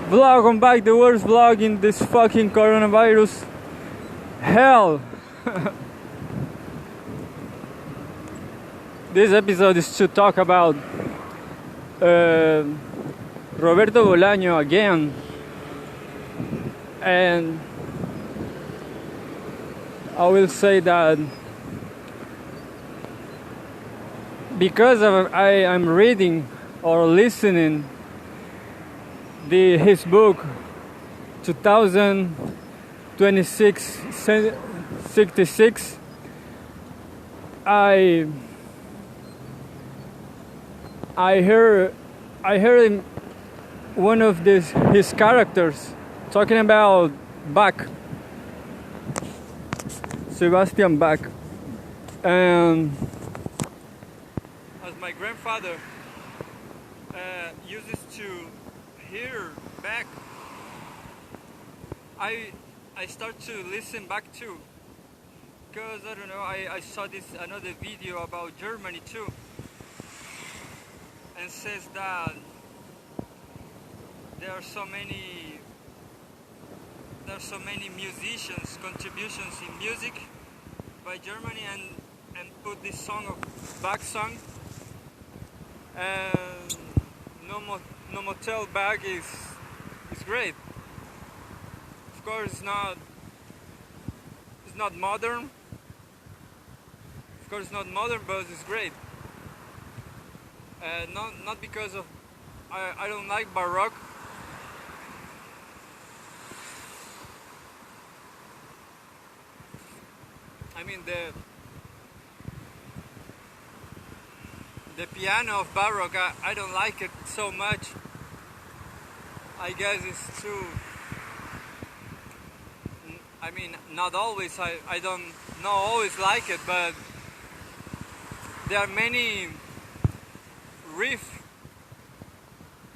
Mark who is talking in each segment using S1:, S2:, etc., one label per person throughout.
S1: VlogOnBike, the worst vlog in this fucking coronavirus hell. This episode is to talk about Roberto Bolaño again, and I will say that because I'm reading or listening his book 2066, I heard him, one of his characters talking about Bach, Sebastian Bach, and as my grandfather uses to hear Bach, I start to listen back too, because I don't know, I saw another video about Germany too, and says that there are so many musicians contributions in music by Germany, and put this song of Bach song, and No Motel Bach is great. Of course, it's not modern. Of course, it's not modern, but it's great. Not because of I don't like Baroque. I mean the piano of Baroque, I don't like it so much. I guess it's too, I mean, not always, I don't always like it, but there are many riffs,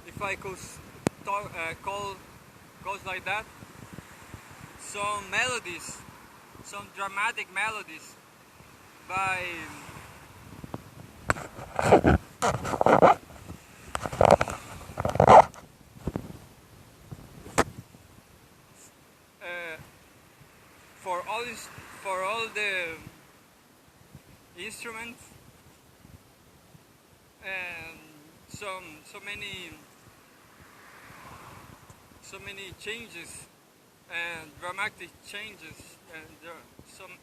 S1: if I could call like that, some melodies, some dramatic melodies by for all the instruments, and so many changes and dramatic changes, and there are some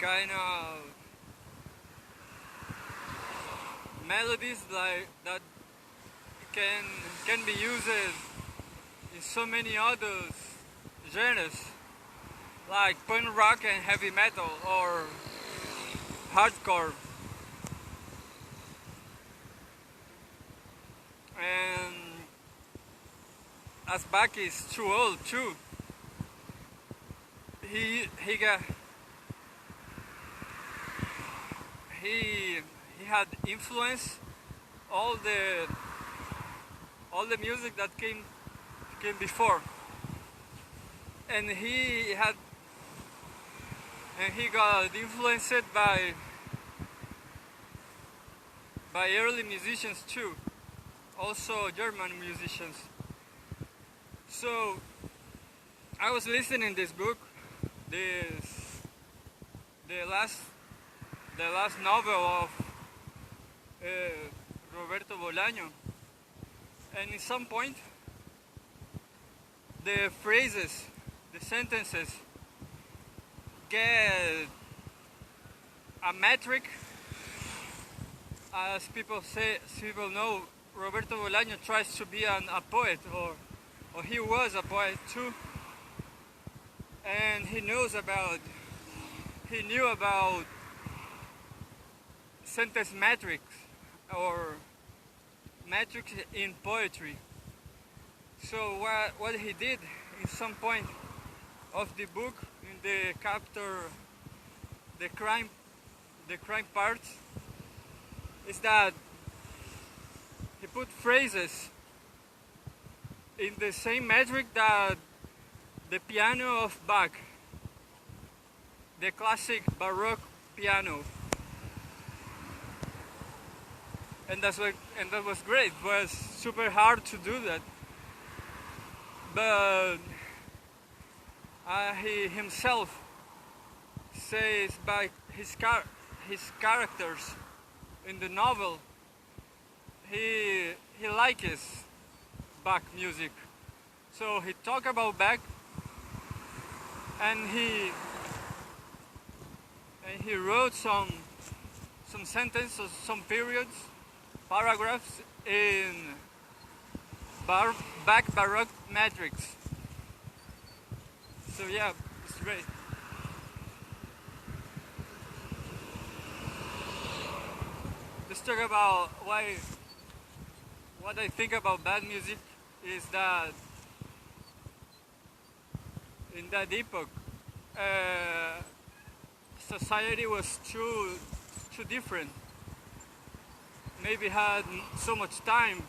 S1: kind of melodies like that can be used in so many other genres, like punk rock and heavy metal or hardcore. And as Bach is too old too, he had influenced all the music that came before, and he got influenced by early musicians too, also German musicians. So I was listening this book, the last novel of Roberto Bolaño, and at some point the phrases, the sentences get a metric. As people know, Roberto Bolaño tries to be a poet, or he was a poet too, and he knew about sentence metrics or metrics in poetry. So what he did in some point of the book, in the chapter, the crime parts, is that he put phrases in the same metric that the piano of Bach, the classic Baroque piano. and that was great. It was super hard to do that, but he himself says by his characters in the novel, he likes Bach music, so he talked about Bach, and he wrote some sentences, some paragraphs in Bach Baroque metrics. So yeah, it's great. Let's talk about what I think about bad music is that in that epoch, society was too different. Maybe had so much time.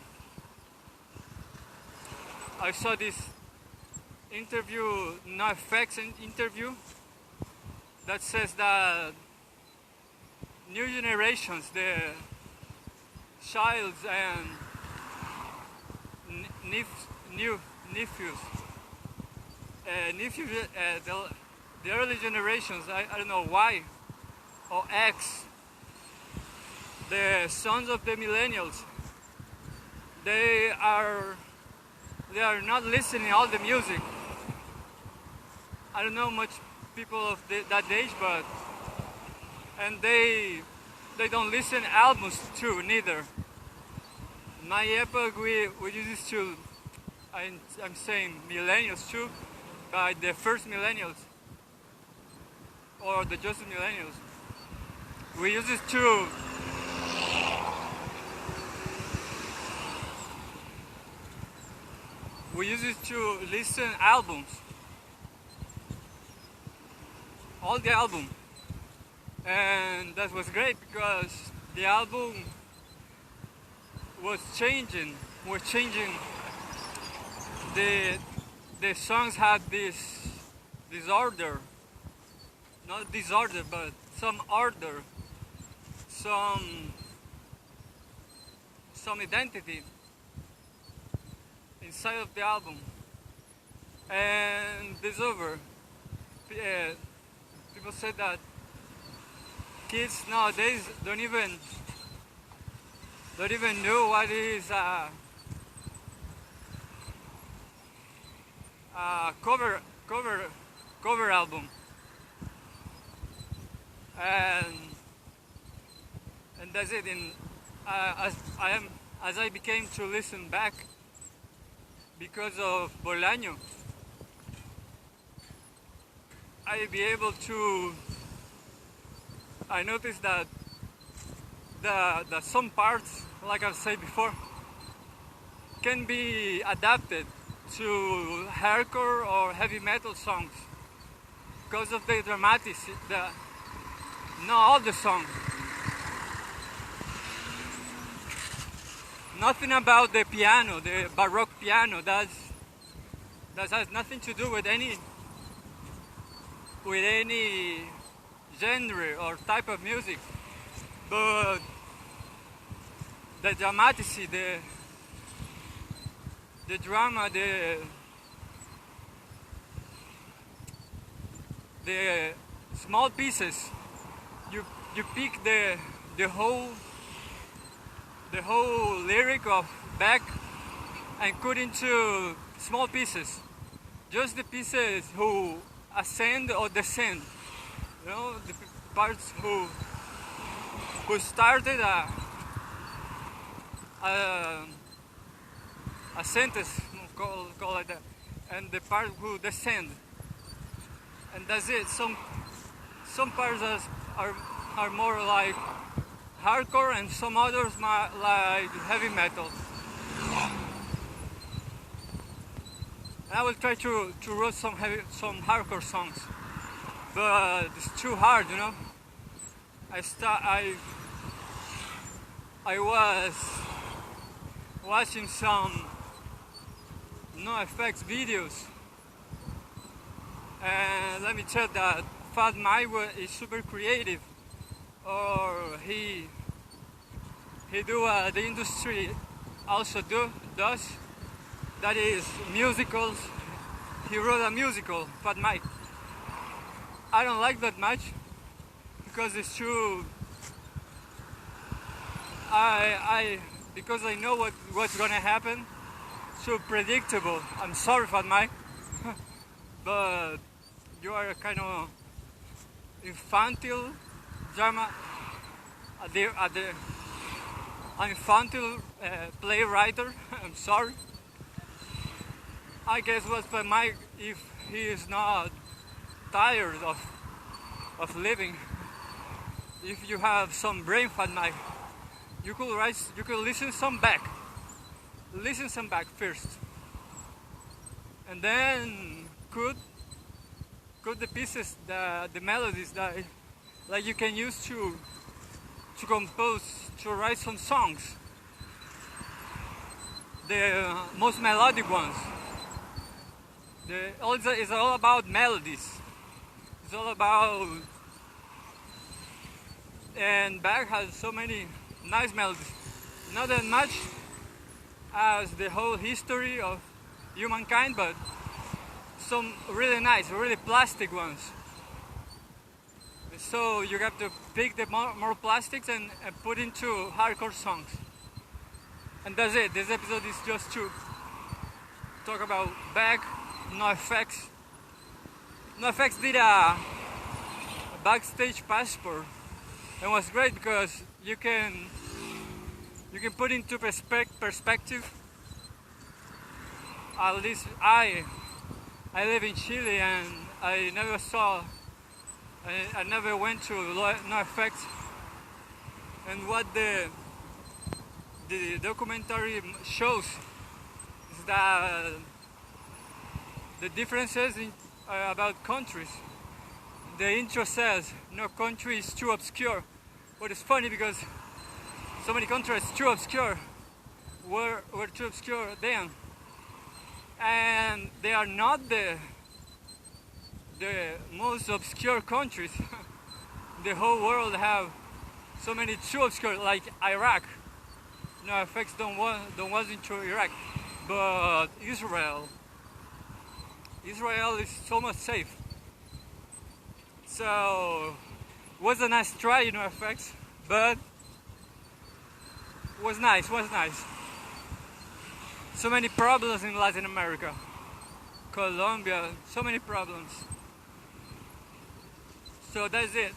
S1: I saw this interview, NOFX interview, that says that new generations, the childs and nephews, the early generations, I don't know why, or X, the sons of the millennials, they are not listening all the music. I don't know much people of that age, but and they don't listen albums too neither. In my epoch, we used to, I'm saying millennials too, by the first millennials or the just millennials. We used to listen albums, all the album, and that was great because the album was changing. The songs had this order, not disorder, but some order, some identity inside of the album. And this over. People said that kids nowadays don't even know what is a cover album, and that's it. As I became to listen back because of Bolaño, I noticed that some parts, like I said before, can be adapted to hardcore or heavy metal songs because of the dramaticity. Not all the songs. Nothing about the piano, the Baroque piano. That has nothing to do with any genre or type of music, but the dramaticity, the drama, the small pieces. You pick the whole lyric of Bach and cut into small pieces, just the pieces who ascend or descend. You know, the parts who started a sentence, call it that, and the part who descend, and that's it. Some parts are more like hardcore, and some others like heavy metal. I will try to write some hardcore songs, but it's too hard, you know. I was watching some NOFX videos, and let me tell that Fat Mike is super creative, or he he do the industry also does. That is musicals. He wrote a musical, Fat Mike. I don't like that much because it's too. Because I know what's gonna happen. Too predictable. I'm sorry, Fat Mike, but you are a kind of infantile drama. The infantile playwriter. I'm sorry. I guess what's Fat Mike if he is not tired of living. If you have some brain, Fat Mike, you could listen some Bach. Listen some Bach first, and then cut the pieces, the melodies that like you can use to compose, to write some songs. The most melodic ones. It's all about melodies. It's all about, and Bach has so many nice melodies. Not that much as the whole history of humankind, but some really nice, really plastic ones. So you have to pick the more plastics and put into hardcore songs. And that's it. This episode is just to talk about Bach, NOFX. NOFX did a backstage passport, and it was great because you can put into perspective. At least I live in Chile and I never went to NOFX, and what the documentary shows is that the differences about countries. The intro says no country is too obscure, but it's funny because so many countries too obscure were too obscure then, and they are not the most obscure countries. The whole world have so many too obscure, like Iraq. No effects don't was into Iraq, but Israel is so much safe. So it was a nice try, effects, but was nice. So many problems in Latin America, Colombia, so many problems. So that's it.